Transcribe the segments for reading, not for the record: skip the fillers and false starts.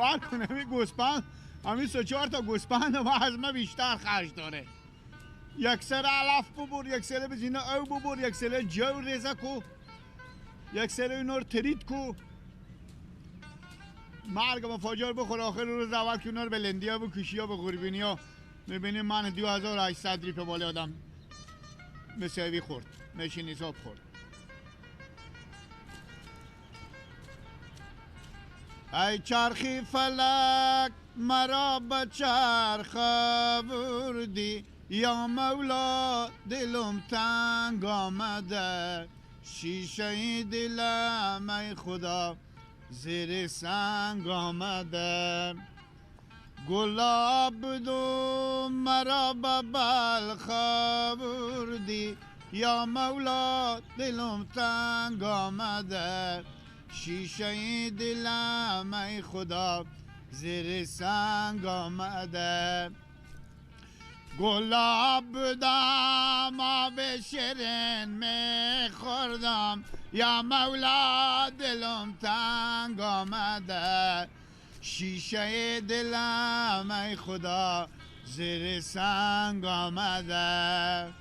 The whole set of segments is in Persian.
باور کن همین گوسپند، همین 3-4 تا گوسپند و از ما بیشتر خرج داره. یک سر علف ببر، یک سر بزینه او ببر، یک سر جو ریزه کو، یک سر اینا رو ترید کو، مرگ مفاجر بخور. آخر روز اول که اونا رو به لندیا و کشیا و غربینی ها میبینیم من 2800 ریپ بالا آدم مساوی خورد، میشین حساب خورد. ای چرخی فلک مرا به چرخ آوردی، یا مولا دلم تنگ آمده، شیشه دلم ای خدا زیر سنگ آمده. گلاب دو مرا به بلخ آوردی، یا مولا دلم تنگ آمده، شیشه دلم ای خدا زیر سنگ آمده. گلاب بودم آب شیرین میخوردم، یا مولا دلم تنگ آمده، شیشه دلم ای خدا زیر سنگ آمده.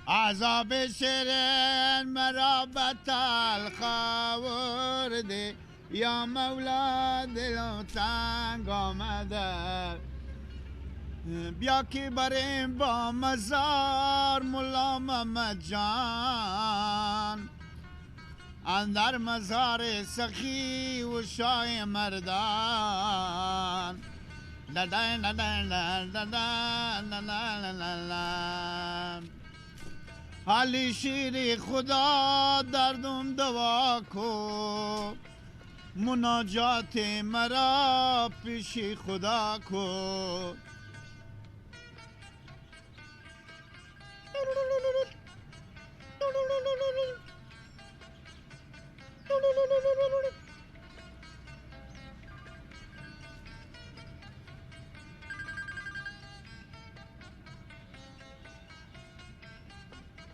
از آب شیرین مرا به تلخ آوردی، یا مولا دلم تنگ آمده. بیا که بریم با مزار ملا محمد جان، اندر مزار سخی و شای مردان. حالی شیر خدا دردم دوا کو، مناجات مرا پیش خدا کو.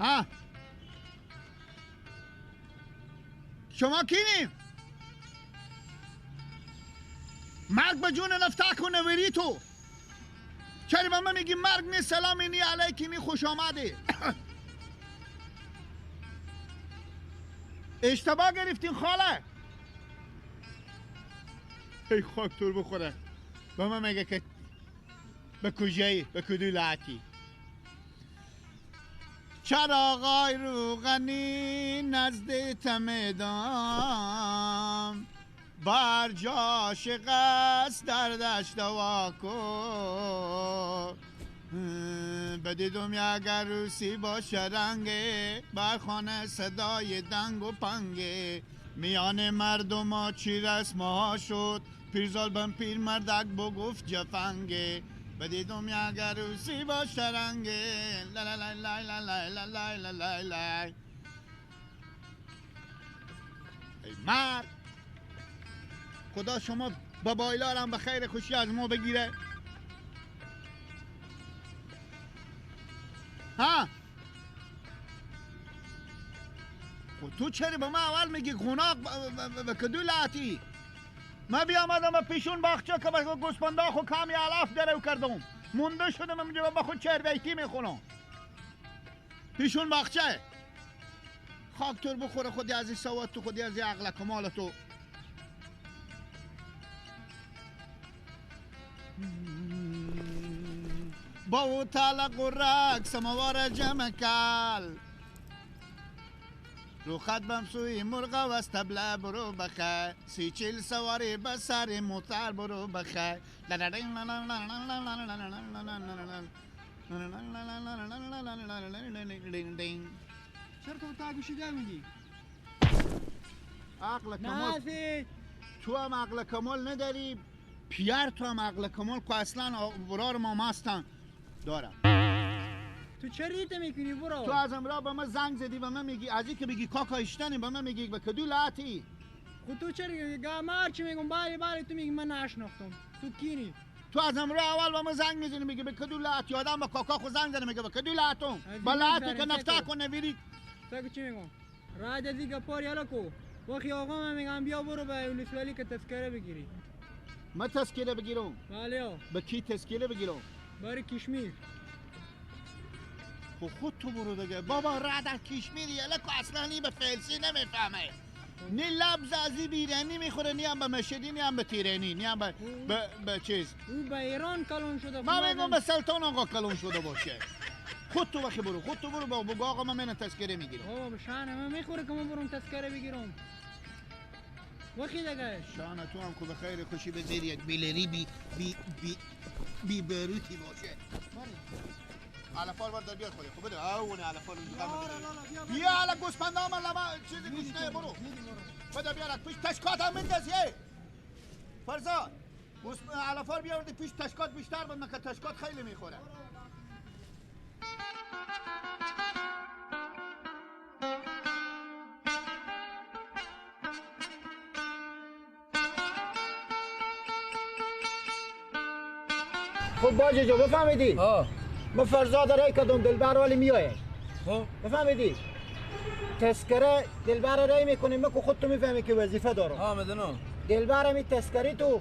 ها شما کینیم؟ مرگ به جون نفتک و نوری تو. چرا به من میگی مرگ نی سلامی نی علیکی نی خوش آمده؟ اشتباه گرفتین خاله. ای خاک تور بخوره. به من میگه که به کجایی؟ به کدوی لعتی؟ چراغای روغنی نزد تمدام، بر جا شقص در دشت واکو. بدیدم یک عروسی با شرنگه، بر خانه صدای دنگ و پنگه. میان مردم ها چی رسمه ها شد، پیرزال بن پیر مردک بگفت جفنگه. بدیدم یک عروسی با شرنگه، لا لا لا لا لا لا لا لا لا لا. ای مرد، خدا شما بابایلارم به خیر خوشی از ما بگیره. ها خود تو چرا به ما اول میگی گناه و کدو لاتی؟ من بیامدم پیشون باغچه که با گوسپندا خو کمی علف درو کردم، مونده شدم اینجا با خود چربیتی میخونم پیشون باغچه. خاک تور بخوره خودی از این سواد تو، خودی از این عقل کمال تو. با او تلق و رق سموار جمع کل، رو خط بم سوی مرغ و استبله برو بخه، 30-40 سواری بسر موتر برو بخه. چرا تو تا گوشیده میگی؟ عقل کمال تو هم عقل کمال نداری، پیر تو هم عقل کمال که اصلا برار ما مستن دارم. تو چه ریته میکنی برو؟ تو از امرا به من زنگ زدی و من میگی از این که بگی کاکا اشتنی به من میگی به کدو لاتی. خود تو چرا گام هرچی میگم بله تو میگی من نشناختم. تو کینی؟ تو از امرا اول به من زنگ میزنی میگی به کدو لاتی، آدم به کاکا خود زنگ زنی میگه به کدو لاتم با لاتی که نفتا کنه ویری. تو چی میگم؟ راه دیگه پاری حالا کو وقتی آقا من میگم بیا برو به ولسوالی که تذکره بگیری. من تذکره بگیرم. بله آقا. به کی تذکره بگیرم؟ برای کشمیر. خود تو برو دیگه. بابا رادر کشمیری الک اصلا نی به فارسی نمیفهمه. نی لفظ ازی بیرانی میخوره، نی هم به مشهدی، نی هم به تیرانی، نی هم به چیز. او به ایران کلون شده. من میگم به سلطان آقا کلون شده باشه. خود تو وقتی برو، خود تو برو بگو آقا من تذکره میگیرم. بابا به شان من میخوره که من برم تذکره بگیرم. وقتی دیگه شان تو هم که به خیر خوشی به زیر یک بیلری بی بروتی باشه. علفار بردار بیار خودی. خب بده اونه علفار رو بیا علا گوسپنده من لما چیزی گوش نه برو. بده بیارد پیش تشکات هم بندازیه. فرزاد علفار بیاردی پیش تشکات بیشتر بند که تشکات خیلی میخوره. خب باجه جو بفهمیدی؟ ما فرزاد رای کدوم دلبر والی میایه. خب بفهمیدی؟ تذکره دلبر رای میکنیم که خود تو میفهمی که وظیفه دارم. میدونم. دلبر می تذکری تو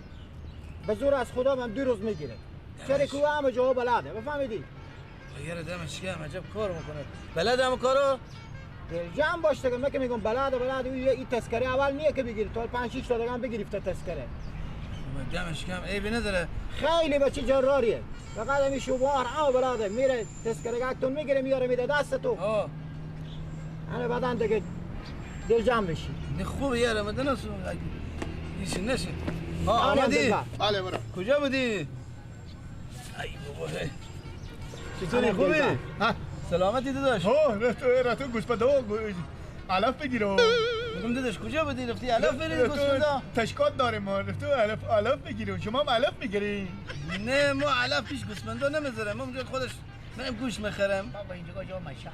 به زور از خدا من 2 روز میگیره. چرا که همه جا بلده. بفهمیدی؟ یاره دمش گرم عجب کار میکنه. بلد هم کارو؟ دل جمع باش دیگه. من که میگم بلده این تذکره اول نیه که بگیری. تو 5-6 تا دیگه هم بگیری تذکره. دمش گرم عیبی نداره. خیلی بچه جراریه. فقط همی شوبار همه بلاده میره تذکره گکتون میگیره میاره میده دست تو. همه بعدن دیگه دل جمع بشی. نه خوبه یاره مدنه سو ایشون نشین. آمدی؟ بله برو. کجا بودی؟ ای بابا چطوری خوبی؟ سلامتی داداش؟ رفتو گوسپنده علف بگیرم. میگم داداش کجا بودی؟ رفتی علف بری گوسفنده؟ تشکات داریم ما. رفتو علف بگیریم. شما هم علف میگیری؟ نه ما علف پیش گوسفنده نمیذارم. ما اونجا خودش من گوش میخرم. بابا اینجا جا مشعله.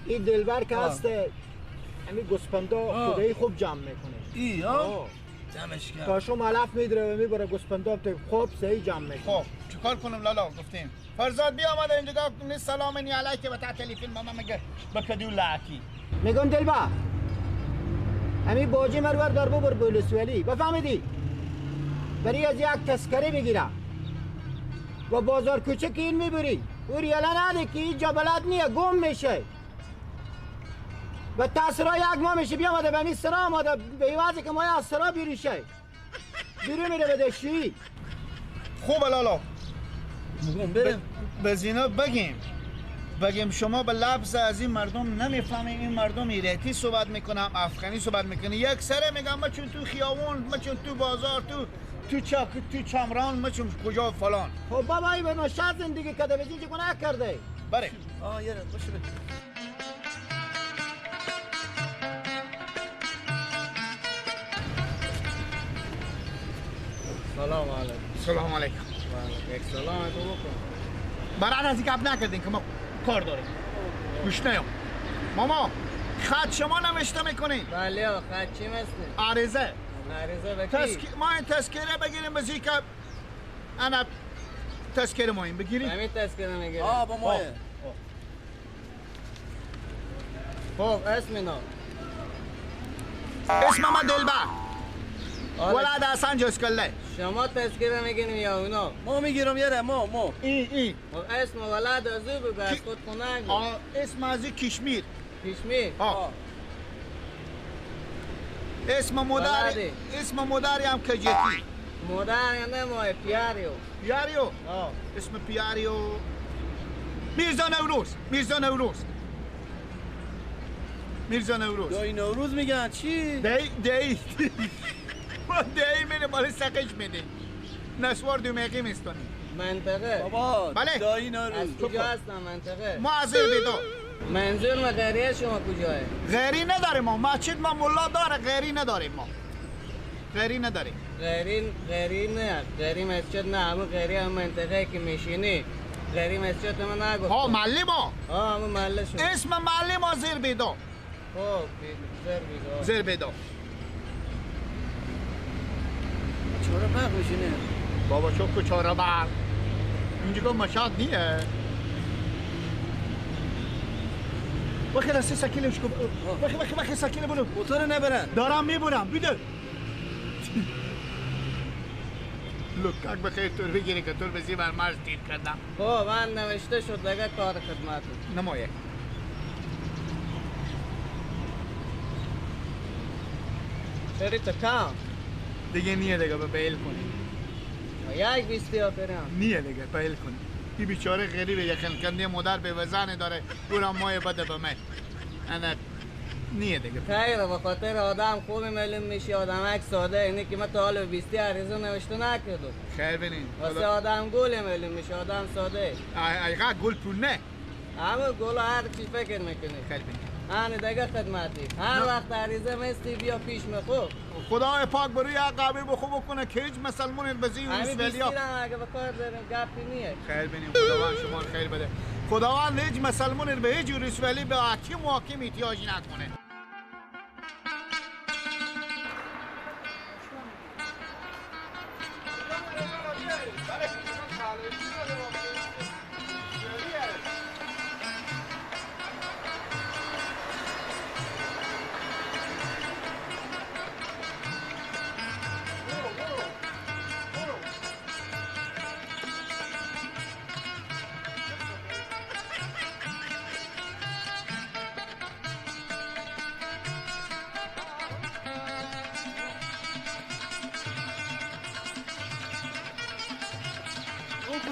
این دلبر که هست همین گوسپنده خدایی خوب جمع میکنه. ای ها؟ جمعش کرد. تا شما علف میدره و میبره گوسپنده تو خوب صحیح جمع میکنه. خب چیکار کنم لالا گفتیم فرزاد بیا آمده اینجا گفت سلام نی علیک و تحت تلفن ماما میگه بکدو لعکی. میگم دلبر همین باجی مرور در ببر بولسولی. بفهمیدی؟ بری از یک تذکره بگیره و بازار کوچک این میبری او ریاله نده که اینجا بلد نیه گم میشه و تاثیرها یک ماه میشه بیامده به این سرا آمده به ایوازی که ما از سرا بیروشه بیرو میره به دشویی. خوب لالا بریم به زینا بگیم شما به لفظ از این مردم نمیفهمیم. این مردم ایرتی صحبت میکنم افغانی صحبت میکنه. یک سره میگم ما چون تو خیابون ما چون تو بازار تو چمران ما چون کجا فلان. خب بابا ای به نشاط زندگی کده به چی گناه کرده. بره یاره باشه سلام علیکم. سلام علیکم. یک سلام تو بکن. برای از این گپ نکردین که ما کار داریم. گوش نیام. ماما خط شما نوشته میکنین؟ بله خط چی مثل؟ عریضه. عریضه بکی؟ ما این تذکره بگیریم به که انا تذکره ما این بگیریم. همین تذکره میگیریم. با ماه. خب اسم اینا؟ اسم من دلبر. ولد حسن جسکله. شما تذکره میگیریم یا اونا؟ ما میگیرم یاره ما این اسم ولد از او بگو از خود خونه اسم از کشمیر. کشمیر؟ اسم مادری هم کجتی. مادر یا نه ماه پیاریو. اسم پیاریو میرزا نوروز. دایی نوروز میگن چی؟ دی ما دی میره بالا سقش میده. نسوار دومقی میستانی. منطقه؟ بابا بله. دایی نوروز از کجا هستن منطقه؟ ما از بیدار. منظور ما غیریه شما کجاه؟ غیری نداریم ما. مسجد ما ملا داره غیری نداریم ما. غیری نه. غیری مسجد نه. همون غیری هم منطقه که میشینی. غیری مسجد ما نگفت. محلی ما. همون محله شما. اسم محلی ما زیر بیدار. خب زیر بیدار. چورا برق میشینه بابا چوکو چورا برق اینجا مشاد نیه. بخیر از سکیلش کن. بخیر سکیل برو. موتور نبرن. دارم میبرم بیده. لکک بخیر تور بگیری که تور بزی بر مرز تیر کردم. خب من نوشته شد دیگه کار خدمت. نمایه. چری تو کام؟ دیگه نیه دیگه به بیل کنی. یک بیستی آفرین. نیه دیگه بیل کنی. این بیچاره غریبه یخن کنده مادر به وزن داره اونم مایه بده به من. انا نیه دیگه. خیره به خاطر آدم خوبی معلوم میشی آدم یک ساده اینه که من تا حال بیستی عریضه نوشته نکردم. خیر بینین. واسه آدم گولی معلوم میشه آدم ساده. ایقا گل پول نه. همه گل هر چی فکر میکنی. خیر بینین. آن دیگه خدمتی. هر وقت عریضه مستی بیا پیش میخو. خدای پاک بروی عقابی بخو بکنه که هیچ مسلمون بزی و همین اسفلیا. بیستی را اگه بکار داریم گپی نیه. خیر بینیم خداوند شما خیر بده. خداوند هیچ مسلمون به هیچ رسولی به حکیم و حاکم احتیاج نکنه.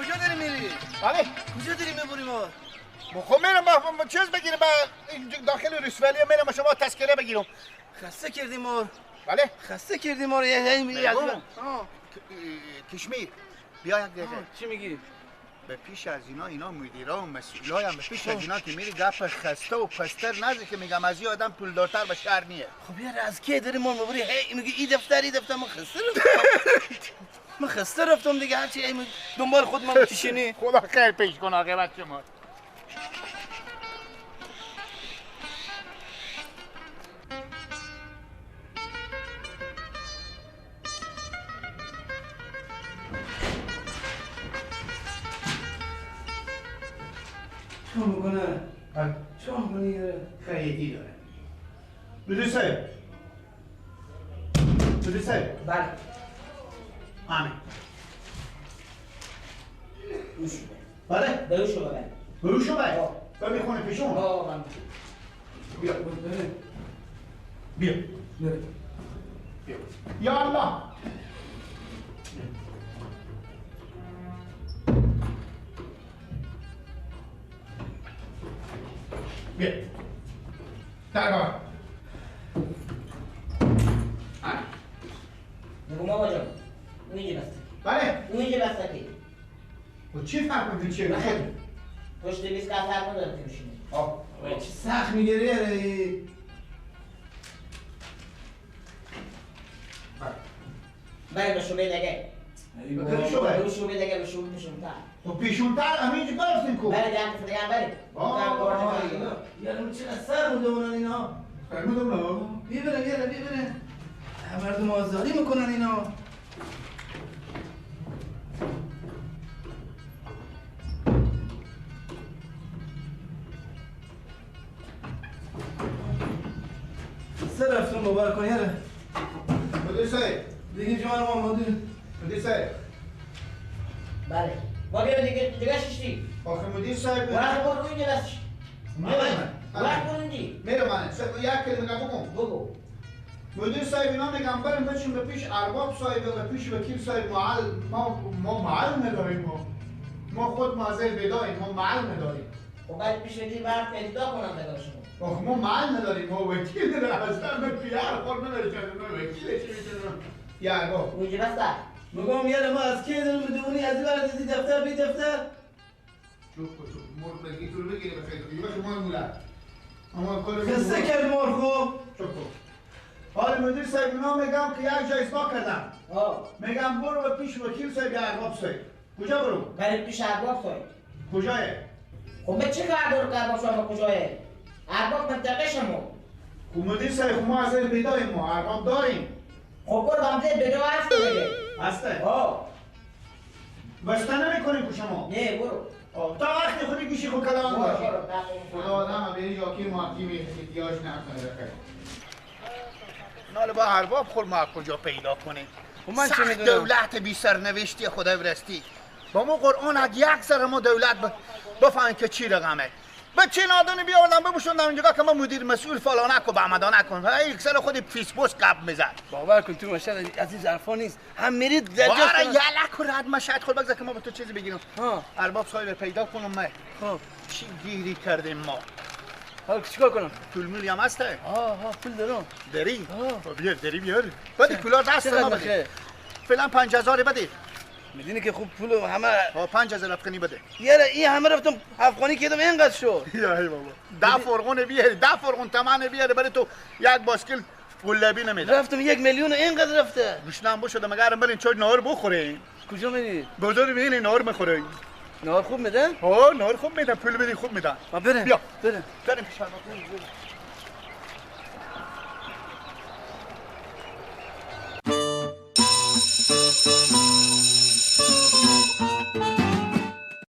کجا داری میری؟ بله کجا داری میبری ما؟ خب میرم با چیز بگیرم داخل رسولی میرم با شما تذکره بگیرم. خسته کردی ما. بله خسته کردی ما رو یعنی کشمیر بیا یک دقیقه. چی میگی؟ به پیش از اینا مدیرا و مسئولای هم به پیش از اینا که میری گپ خسته و پستر نزد که میگم از این آدم پولدارتر به شهر نیه. خب یار از کی داری ما میبری هی میگی این دفتر من خسته رفتم. من خسته رفتم دیگه هرچی دنبال خود ما میکشینی. خدا خیر پیش کن عاقبت شما. چون میکنه؟ چون میکنه؟ خیلی داره. مدرسه بله همین روش بله بروشو ببر بروشو باید و میخونه پیشون بیا بیا بیا یا الله بیا درگاه بگو ماما جان اون اینجا بسته بله اون اینجا بسته کی و چی فرق میکنی چیه بخیر پشت 20 که فرق نداره که بشینه چی سخت میگیری یاره بله به شوبه دیگه بخیر شو باید به شوبه دیگه به شوبه پیشونتر و پیشونتر همینجا برسیم کو بله جمع دیگه بله یارم چقدر سر بوده اونن اینا فرمودم نه بیبرن مردم آزاری میکنن اینا سر رفتم مبارک کن یاره مدیر صاحب دیگه جوان ما مدیر صاحب بله ما بیا دیگه ششتی آخه مدیر صاحب وقت برو اینجا دستش وقت برو اینجا میره من یک کلمه بگو مدیر صاحب اینا میگم بریم بچیم به پیش ارباب صاحب و به پیش وکیل صاحب ما معلم نداریم ما خود معذر بداییم ما معلم نداریم خب باید پیش وکیل برم پیدا کنم بگم شما آخه ما معلم نداریم ما وکیل نداریم اصلا به پیار خود نداریم ما وکیل چی میتونم یا ارباب اونجا بسته میگم یاره ما از کی داریم بدونی از این ورد دی دفتر بی دفتر چوب مرد بگی طول بگیره بخیر دیگه شما مولا اما کار خسته کرد مار خوب چوب حالا مدیر صاحب اینا میگم که یک جای اصلاح کردم میگم برو به پیش وکیل صاحب یا ارباب صاحب کجا برو؟ برای پیش ارباب صاحب کجایه؟ خب به چه کار برو که ارباب صاحب کجایه؟ ارباب منطقه شما خب مدیر صاحب ما از این بیداییم ما ارباب داریم خب برو بامزه بدو هست دیگه هسته؟ بسته نمی کنیم که شما؟ نه برو تا وقتی خودی گوشی خود کلام باشی برو خدا آدم هم بری جاکی محکیمی احتیاج نکنه بخیر ناله با ارباب خور ما کجا پیدا کنیم من چه سخت میدونم؟ دولت بی سرنوشتی خدا برستی با ما قرآن اگه یک ذره ما دولت بفهمیم که چی رقمه به چه نادونی بیاوردم ببوشوندم اینجا که من مدیر مسئول فلانه کو بعمدانه کن یک سر خودی فیسبوس قب میزد باور کن تو مشهد از این ظرفا نیست هم میرید در جا باره یلک و رد مشهد خود بگذار که ما به تو چیزی بگیرم ها ارباب صاحب پیدا کنم من خب چی گیری کردیم ما حالا چیکار کنم؟ پول مولی هم هسته ها پول دارم داری؟ آه. بیار داری بیار بده پولا دست چقدر ما بده بخیر؟ فعلا 5000 بده میدونی که خوب پول همه 5000 افغانی بده یاره این همه رفتم افغانی کردم اینقدر شد یا ای بابا 10 فرغون بیاری 10 فرغون تمن بیاری برای تو یک باسکل قلبی نمیده رفتم 1 میلیون اینقدر رفته گشنم بشده مگر برین چای نهار بخورین کجا میری؟ بازار میبینی نهار میخورین نهار خوب میده؟ ها نهار خوب میدن پول بدی خوب میدن ما بریم بیا. بریم بریم پیش